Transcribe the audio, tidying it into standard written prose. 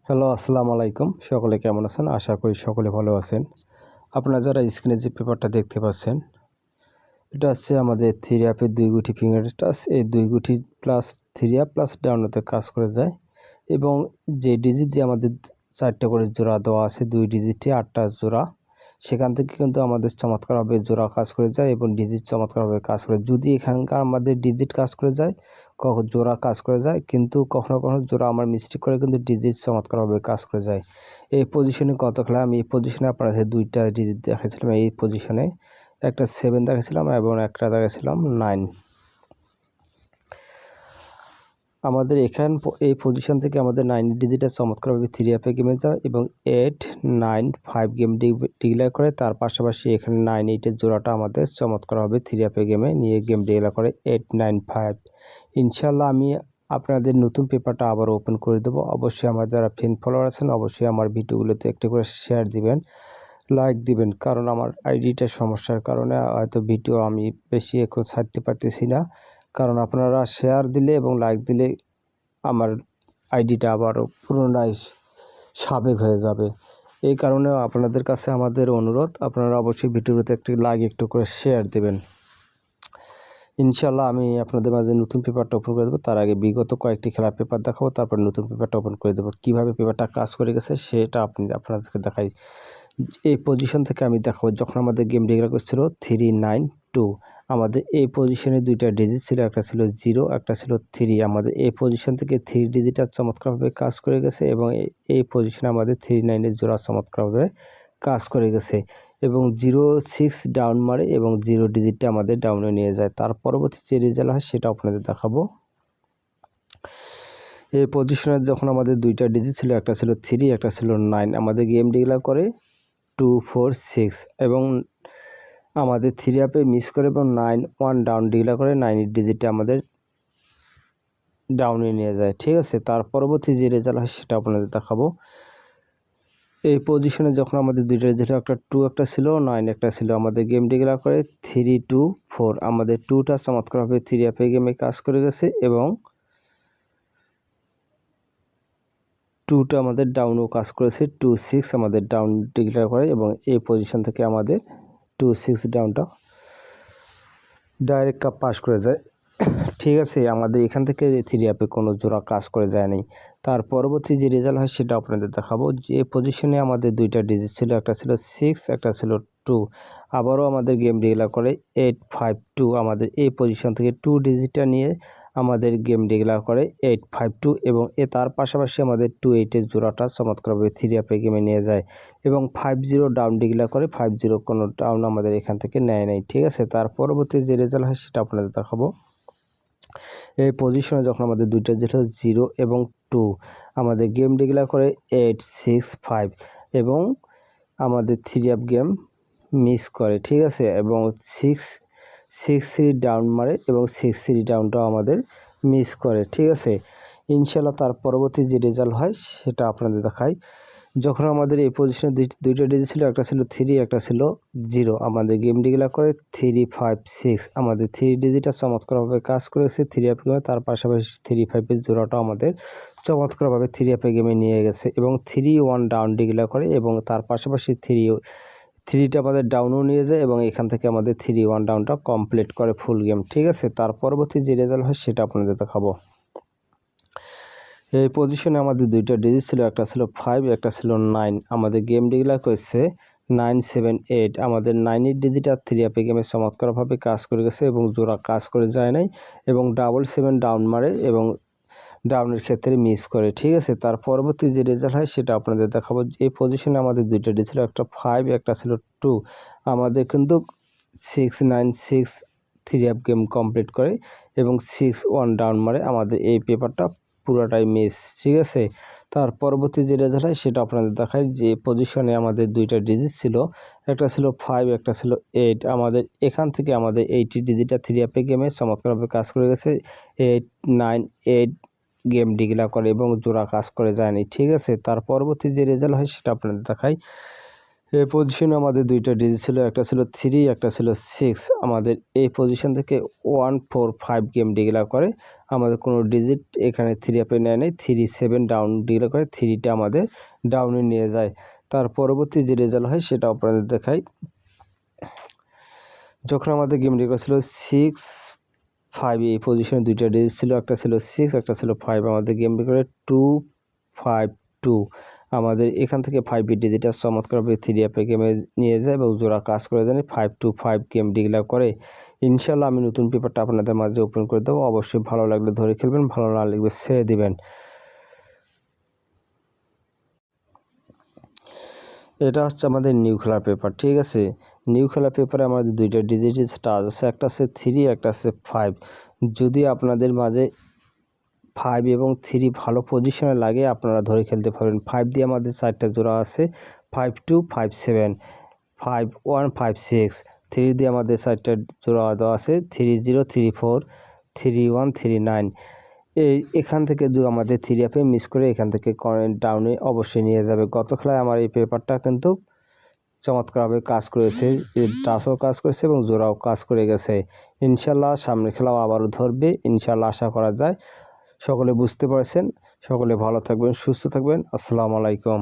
Hello, আসসালামু আলাইকুম। সকলে কেমন আছেন? আশা করি সকলে ভালো আছেন। আপনারা যারা স্ক্রিনে যে পেপারটা দেখতে পাচ্ছেন, এটা হচ্ছে আমাদের 3 অ্যাপের 2 গুটি ফিঙ্গার টাচ। এই 2 গুটি প্লাস 3 অ্যাপ প্লাস ডাউনলোডে কাজ করে যায় এবং যে ডিজিট দিয়ে আমাদের 4টা করে জোড়া দেওয়া আছে, 2 ডিজিটে 8টা জোড়া। সেখান থেকে কিন্তু আমাদের চমৎকারভাবে জোড়া কাজ করে যায় এবং ডিজিট চমৎকারভাবে কাজ করে। যদি এখানকার আমাদের ডিজিট কাজ করে যায়, জোড়া কাজ করে যায়, কিন্তু কখনো কখনো জোড়া আমার মিস্টেক করে কিন্তু ডিজিট চমৎকারভাবে কাজ করে যায়। এই পজিশনে গত খেলায় আমি এই পজিশনে আপনাদের 2টা ডিজিট দেখাচ্ছিলাম। এই পজিশনে একটা 7 দেখাচ্ছিলাম এবং একটা দেখাচ্ছিলাম 9। আমাদের এই পজিশন থেকে আমাদের 9 ডিজিটের চমৎকারভাবে 3 অ্যাপে গেমে যায় এবং 8, 9, 5 গেম ডিক্লেয়ার করে। তার পাশাপাশি এখানে 9, 8 এর জোড়াটা আমাদের চমৎকারভাবে 3 অ্যাপে গেমে নিয়ে গেম ডিক্লেয়ার করে 8, 9, 5। ইনশাল্লাহ আমি আপনাদের নতুন পেপারটা আবার ওপেন করে দেবো। অবশ্যই আমার যারা ফ্রেন্ড ফলোয়ার আছেন অবশ্যই আমার ভিডিওগুলোতে একটু করে শেয়ার দিবেন, লাইক দিবেন, কারণ আমার আইডিটার সমস্যার কারণে হয়তো ভিডিও আমি বেশি এখন ছাড়তে পারতেছি না। কারণ আপনারা শেয়ার দিলে এবং লাইক দিলে আমার আইডিটা আবারও পুনরায় সাবেক হয়ে যাবে। এই কারণে আপনাদের কাছে আমাদের অনুরোধ, আপনারা অবশ্যই ভিডিওতে একটি লাইক একটু করে শেয়ার দেবেন। ইনশাল্লাহ আমি আপনাদের মাঝে নতুন পেপারটা ওপেন করে দেবো। তার আগে বিগত কয়েকটি খেলার পেপার দেখাবো, তারপর নতুন পেপারটা ওপেন করে দেবো। কীভাবে পেপারটা কাজ করে গেছে সেটা আপনাদেরকে দেখাই। এই পজিশন থেকে আমি দেখাবো যখন আমাদের গেম ডিক্লেয়ার করছিল 392। আমাদের এই পজিশনে 2টা ডিজিট ছিল, একটা ছিল 0, একটা ছিল 3। আমাদের এই পজিশন থেকে 3 ডিজিটটা চমৎকারভাবে কাজ করে গেছে এবং এই পজিশনে আমাদের 39 এর জোড়া চমৎকারভাবে কাজ করে গেছে এবং 0, 6 ডাউন মারে এবং 0 ডিজিটটা আমাদের ডাউনে নিয়ে যায়। তার পরবর্তী যে রেজাল্ট হয় সেটা আপনাদের দেখাবো। এই পজিশনে যখন আমাদের 2টা ডিজিট ছিল, একটা ছিল 3, একটা ছিল 9, আমাদের গেম ডিক্লেয়ার করে 2, 4, 6 এবং আমাদের 3 অ্যাপে মিস করে এবং 9, 1 ডাউন ডিক্লেয়ার করে 9 ডিজিটটা আমাদের ডাউনে নিয়ে যায়। ঠিক আছে, তার পরবর্তী যে রেজাল্ট হয় সেটা আপনাদের দেখাবো। এই পজিশনে যখন আমাদের 2টা ডিজিট, একটা 2 একটা ছিল, 9 একটা ছিল, আমাদের গেম ডিক্লেয়ার করে 3, 2, 4। আমাদের 2টা চমৎকারভাবে 3 অ্যাপে গেমে কাজ করে গেছে এবং 2টা আমাদের ডাউনও কাজ করেছে। 2, 6 আমাদের ডাউন ডিক্লেয়ার করে এবং এই পজিশন থেকে আমাদের 2, 6 ডাউনটা ডাইরেক্ট কাপ পাস করে যায়। ঠিক আছে, আমাদের এখান থেকে 3 অ্যাপে কোনো জোড়া কাজ করে যায় নাই। তার পরবর্তী যে রেজাল্ট হয় সেটা আপনাদের দেখাবো। যে পজিশনে আমাদের 2টা ডিজিট ছিল, একটা ছিল 6, একটা ছিল 2। আবারও আমাদের গেম ডিক্লেয়ার করে 8, 5, 2। আমাদের এই পজিশন থেকে 2 ডিজিটটা নিয়ে আমাদের গেম ডিক্লেয়ার করে 8, 5, 2 এবং তার পাশাপাশি আমাদের 2, 8 এর জোড়াটা চমৎকারভাবে 3 অ্যাপে গেমে নিয়ে যায় এবং 5, 0 ডাউন ডিক্লেয়ার করে। 5, 0 কোনো ডাউন আমাদের এখান থেকে নেয় নাই। ঠিক আছে, তার পরবর্তী যে রেজাল্ট হয় সেটা আপনাদের দেখাবো। এই পজিশনে যখন আমাদের 2টা যেটা 0 এবং 2, আমাদের গেম ডিক্লেয়ার করে 8, 6, 5 এবং আমাদের 3 অ্যাপ গেম মিস করে। ঠিক আছে, এবং 6, 3 ডাউন মারে এবং 6, 3 ডাউনটাও আমাদের মিস করে। ঠিক আছে, ইনশাল্লাহ তার পরবর্তী যে রেজাল্ট হয় সেটা আপনাদের দেখাই। যখন আমাদের এই পজিশনে 2টা ডিজিট ছিল, একটা ছিল 3, একটা ছিল 0। আমাদের গেম ডিক্লেয়ার করে 3, 5, 6। আমাদের 3 ডিজিটটা চমৎকারভাবে কাজ করেছে 3 অ্যাপ গেমে। তার পাশাপাশি 3, 5 এর জোড়াটাও আমাদের চমৎকারভাবে 3 অ্যাপে গেমে নিয়ে গেছে এবং 3, 1 ডাউন ডিক্লেয়ার করে এবং তার পাশাপাশি 3টা আমাদের ডাউনও নিয়ে যায় এবং এখান থেকে আমাদের 3, 1 ডাউনটা কমপ্লিট করে ফুল গেম। ঠিক আছে, তার পরবর্তী যে রেজাল্ট হয় সেটা আপনাদের দেখাবো। এই পজিশনে আমাদের 2টা ডিজিট ছিল, একটা ছিল 5, একটা ছিল 9। আমাদের গেম ডিক্লেয়ার করেছে 9, 7, 8। আমাদের 9 এর ডিজিট আর 3 অ্যাপে গেমে চমৎকারভাবে কাজ করে গেছে এবং জোড়া কাজ করে যায় নাই এবং 7 ডাউন মারে এবং ডাউনের ক্ষেত্রে মিস করে। ঠিক আছে, তার পরবর্তী যে রেজাল্ট হয় সেটা আপনাদের দেখাবো। এই পজিশনে আমাদের 2টা ডিজিট ছিল, একটা 5, একটা ছিল 2। আমাদের কিন্তু 6, 9, 6 3 অ্যাপ গেম কমপ্লিট করে এবং 6, 1 ডাউন মারে। আমাদের এই পেপারটা পুরোটাই মিস। ঠিক আছে, তার পরবর্তী যে রেজাল্ট হয় সেটা আপনাদের দেখাই। যে পজিশনে আমাদের 2টা ডিজিট ছিল, একটা ছিল 5, একটা ছিল 8। আমাদের এখান থেকে আমাদের 80 ডিজিটটা 3 অ্যাপে গেমে চমৎকারভাবে কাজ করে গেছে। 8, 9, 8 গেম ডিক্লেয়ার করে এবং জোড়া কাজ করে যায়নি। ঠিক আছে, তার পরবর্তী যে রেজাল্ট হয় সেটা আপনাদের দেখাই। এই পজিশনে আমাদের দুইটা ডিজিট ছিল, একটা ছিল 3 একটা ছিল 6। আমাদের এই পজিশন থেকে 1 4 5 গেম ডিক্লেয়ার করে, আমাদের কোনো ডিজিট এখানে 3 আপে নেয় নাই, 3 7 ডাউন ডিক্লেয়ার করে, 3টা আমাদের ডাউনে নিয়ে যায়। তার পরবর্তী যে রেজাল্ট হয় সেটা আপনাদের দেখাই। যখন আমাদের গেম ডিক্লেয়ার ছিল 6 5, এই পজিশনে দুইটা ডিজিট ছিল, একটা ছিল 6 একটা ছিল 5। আমাদের গেম ডিক্লেয়ার 2 5 2। আমাদের এখান থেকে 5 ডিজিটটা চমৎকারভাবে 3 অ্যাপে গেমে নিয়ে যায় এবং জোড়া কাজ করে দেয়, 5 2 5 গেম ডিক্লেয়ার করে। ইনশাল্লাহ আমি নতুন পেপারটা আপনাদের মাঝে ওপেন করে দেবো। অবশ্যই ভালো লাগলে ধরে খেলবেন, ভালো না লাগলে ছেড়ে দিবেন। এটা হচ্ছে আমাদের নিউ খেলার পেপার, ঠিক আছে। নিউ খেলার পেপারে আমাদের দুইটা ডিজিট স্টার আছে, একটা আছে 3 একটা আছে 5। যদি আপনাদের মাঝে 5 এবং 3 ভালো পজিশনে লাগে আপনারা ধরে খেলতে পারবেন। 5 দিয়ে আমাদের 4টা জোড়া আছে, 5 2 5 7 5 1 5 6। 3 দিয়ে আমাদের 4টা জোড়া দেওয়া আছে, 3 0 3 4 3 1 3 9। এখান থেকে আমাদের 3 অ্যাপে মিস করে এখান থেকে ডাউনে অবশ্যই নিয়ে যাবে। গত খেলায় আমার এই পেপারটা কিন্তু চমৎকারভাবে কাজ করেছে, টাচও কাজ করেছে এবং জোড়াও কাজ করে গেছে। ইনশাল্লাহ সামনের খেলাও আবারও ধরবে, ইনশাল্লাহ আশা করা যায়। সকলে বুঝতে পারছেন, সকলে ভালো থাকবেন, সুস্থ থাকবেন। আসসালামু আলাইকুম।